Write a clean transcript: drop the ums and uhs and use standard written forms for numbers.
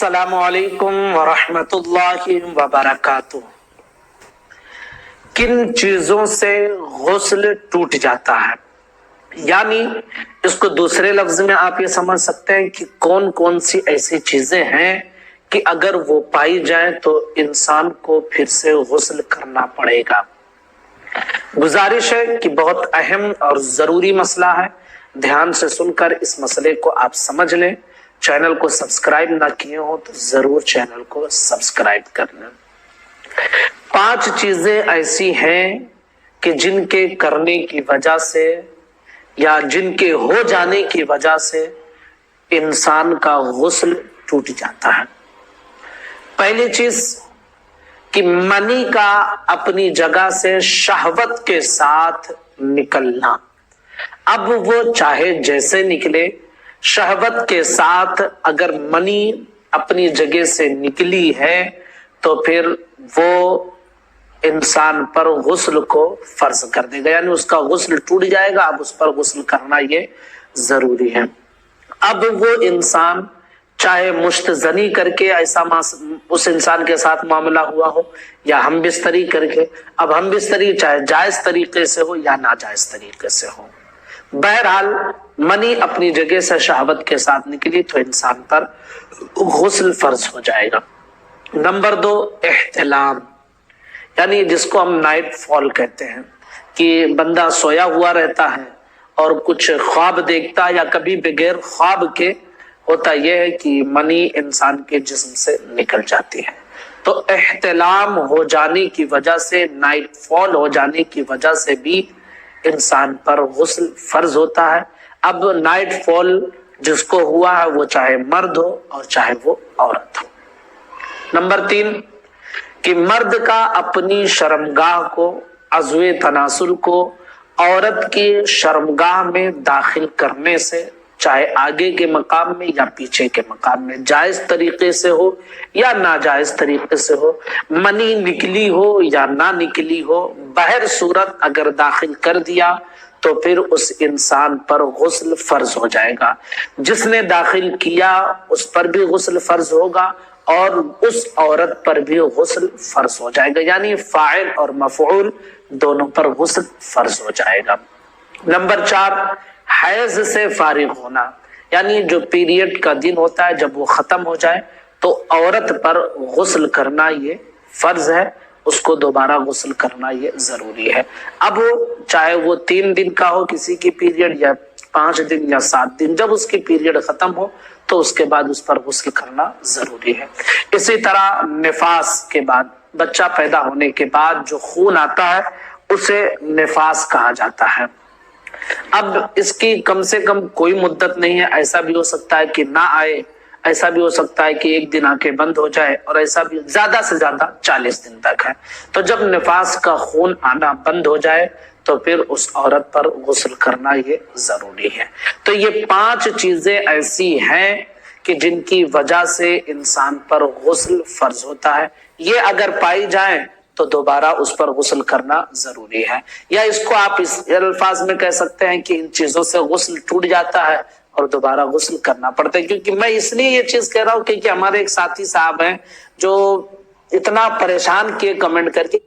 अस्सलामु अलैकुम वरहमतुल्लाहि वबरकातुह। किन चीजों से गुस्ल टूट जाता है, यानी इसको दूसरे लफ्ज में आप ये समझ सकते हैं कि कौन कौन सी ऐसी चीजें हैं कि अगर वो पाई जाए तो इंसान को फिर से गुस्ल करना पड़ेगा। गुजारिश है कि बहुत अहम और जरूरी मसला है, ध्यान से सुनकर इस मसले को आप समझ लें। चैनल को सब्सक्राइब ना किए हो तो जरूर चैनल को सब्सक्राइब कर लें। 5 चीजें ऐसी हैं कि जिनके करने की वजह से या जिनके हो जाने की वजह से इंसान का गुस्ल टूट जाता है। पहली चीज कि मनी का अपनी जगह से शहवत के साथ निकलना। अब वो चाहे जैसे निकले, शहवत के साथ अगर मनी अपनी जगह से निकली है तो फिर वो इंसान पर गुस्ल को फर्ज कर देगा, यानी उसका गुस्ल टूट जाएगा। अब उस पर गुस्ल करना ये जरूरी है। अब वो इंसान चाहे मुश्तजनी करके ऐसा उस इंसान के साथ मामला हुआ हो या हम बिस्तरी करके, अब हम बिस्तरी चाहे जायज तरीके से हो या नाजायज तरीके से हो, बहरहाल मनी अपनी जगह से शहावत के साथ निकली तो इंसान पर गुस्ल फर्ज हो जाएगा। नंबर 2, एहतिलाम, यानी जिसको हम नाइट फॉल कहते हैं कि बंदा सोया हुआ रहता है और कुछ ख्वाब देखता है या कभी बगैर ख्वाब के होता यह है कि मनी इंसान के जिस्म से निकल जाती है। तो एहतिलाम हो जाने की वजह से, नाइट फॉल हो जाने की वजह से भी इंसान पर गुस्ल फर्ज होता है। अब नाइट फॉल जिसको हुआ है वो चाहे मर्द हो और चाहे वो औरत हो। नंबर 3 कि मर्द का अपनी शर्मगाह को, अज़्वे तनासुल को औरत की शर्मगाह में दाखिल करने से, चाहे आगे के मकाम में या पीछे के मकाम में, जायज तरीके से हो या नाजायज तरीके से हो, मनी निकली हो या ना निकली हो, बहर सूरत अगर दाखिल कर दिया तो फिर उस इंसान पर गुस्ल फर्ज हो जाएगा। जिसने दाखिल किया उस पर भी गुस्ल फर्ज होगा और उस औरत पर भी गुस्ल फर्ज हो जाएगा, यानी फाइल और मफऊल दोनों पर गुस्ल फर्ज हो जाएगा। नंबर 4, हैज से फारिग होना, यानी जो पीरियड का दिन होता है जब वो खत्म हो जाए तो औरत पर गुस्ल करना ये फर्ज है, उसको दोबारा गुस्ल करना ये जरूरी है। अब चाहे वो 3 दिन का हो किसी की पीरियड या 5 दिन या 7 दिन, जब उसकी पीरियड खत्म हो तो उसके बाद उस पर गुस्ल करना जरूरी है। इसी तरह निफास के बाद, बच्चा पैदा होने के बाद जो खून आता है उसे निफास कहा जाता है। अब इसकी कम से कम कोई मुद्दत नहीं है, ऐसा भी हो सकता है कि ना आए, ऐसा भी हो सकता है कि 1 दिन आके बंद हो जाए और ऐसा भी ज्यादा से ज्यादा 40 दिन तक है। तो जब निफास का खून आना बंद हो जाए तो फिर उस औरत पर गुस्ल करना ये जरूरी है। तो ये 5 चीजें ऐसी हैं कि जिनकी वजह से इंसान पर गुस्ल फर्ज होता है। ये अगर पाई जाए तो दोबारा उस पर गुस्ल करना जरूरी है, या इसको आप इस अल्फाज में कह सकते हैं कि इन चीजों से गुस्ल टूट जाता है और दोबारा गुस्ल करना पड़ता है। क्योंकि मैं इसलिए ये चीज कह रहा हूँ क्योंकि हमारे एक साथी साहब हैं जो इतना परेशान किए कमेंट करके